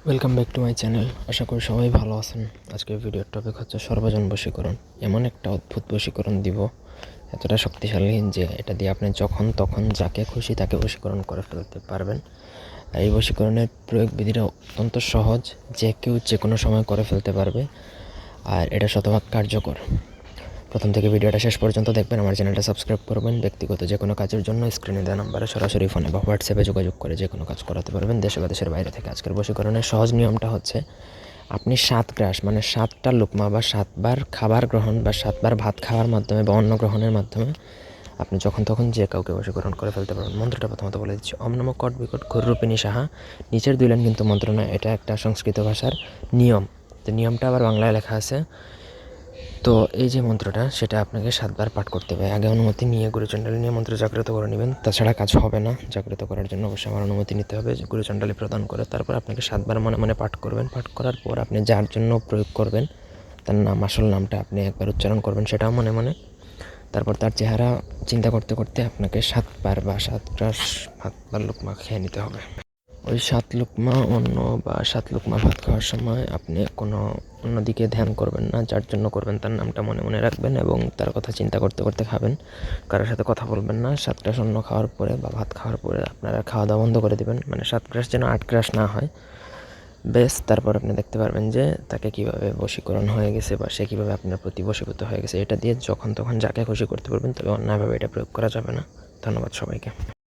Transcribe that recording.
Welcome back to my channel. আশা করি সবাই ভালো আছেন। আজকের ভিডিওর টপিক হচ্ছে সর্বজন বশীকরণ। এমন একটা অদ্ভুত বশীকরণ দিব, এতটা শক্তিশালী যে এটা দিয়ে আপনি যখন তখন যাকে খুশি তাকে বশীকরণ করে ফেলতে পারবেন। আর এই বশীকরণের প্রয়োগ বিধিটা অত্যন্ত সহজ, যে কেউ যে কোনো সময় করে ফেলতে পারবে, আর এটা শতভাগ কার্যকর। প্রথম থেকে ভিডিওটা শেষ পর্যন্ত দেখবেন, আমার চ্যানেলটা সাবস্ক্রাইব করবেন। ব্যক্তিগত যে কোনো কাজের জন্য স্ক্রিনে দেওয়া নাম্বারে সরাসরি ফোনে বা হোয়াটসঅ্যাপে যোগাযোগ করে যে কোনো কাজ করাতে পারবেন, দেশে বা দেশের বাইরে থেকে। আজকের বশীকরণের সহজ নিয়মটা হচ্ছে, আপনি 7 গ্রাস মানে 7টা লুকমা বা 7বার খাবার গ্রহণ বা 7বার ভাত খাওয়ার মাধ্যমে বা অন্ন গ্রহণের মাধ্যমে আপনি যখন তখন যে কাউকে বশীকরণ করে ফেলতে পারবেন। মন্ত্রটা প্রথমত বলে দিচ্ছি, ওম নমঃ কট বিকট ঘোররূপিণী সাহা। নিচের 2 লাইন কিন্তু মন্ত্র নয়, এটা একটা সংস্কৃত ভাষার নিয়ম। তো নিয়মটা আবার বাংলায় লেখা আছে। তো এই যে মন্ত্রটা, সেটা আপনাকে 7বার পাঠ করতে হবে। আগে অনুমতি নিয়ে গুরুচণ্ডালী নিয়ে মন্ত্র জাগ্রত করে নেবেন, তাছাড়া কাজ হবে না। জাগ্রত করার জন্য অবশ্যই আমার অনুমতি নিতে হবে, গুরুচণ্ডালী প্রদান করে। তারপর আপনাকে 7বার মনে মনে পাঠ করবেন। পাঠ করার পর আপনি যার জন্য প্রয়োগ করবেন তার নাম, আসল নামটা আপনি একবার উচ্চারণ করবেন, সেটাও মনে মনে। তারপর তার চেহারা চিন্তা করতে করতে আপনাকে 7বার বা 7 গ্রাস ভাত বা লুকমা খেয়ে নিতে হবে। ওই 7 লুকমা অন্ন বা 7 লুকমা ভাত খাওয়ার সময় আপনি কোনো অন্যদিকে ধ্যান করবেন না। যার জন্য করবেন তার নামটা মনে মনে রাখবেন এবং তার কথা চিন্তা করতে করতে খাবেন। কারোর সাথে কথা বলবেন না। 7 গ্রাস অন্ন খাওয়ার পরে বা ভাত খাওয়ার পরে আপনারা খাওয়া দাওয়া বন্ধ করে দেবেন, মানে 7 গ্রাস যেন 8 গ্রাস না হয়। বেশ, তারপর আপনি দেখতে পারবেন যে তাকে কীভাবে বশীকরণ হয়ে গেছে বা সে কীভাবে আপনার প্রতি বশীভূত হয়ে গেছে। এটা দিয়ে যখন তখন যাকে খুশি করতে পারবেন, তবে অন্যায়ভাবে এটা প্রয়োগ করা যাবে না। ধন্যবাদ সবাইকে।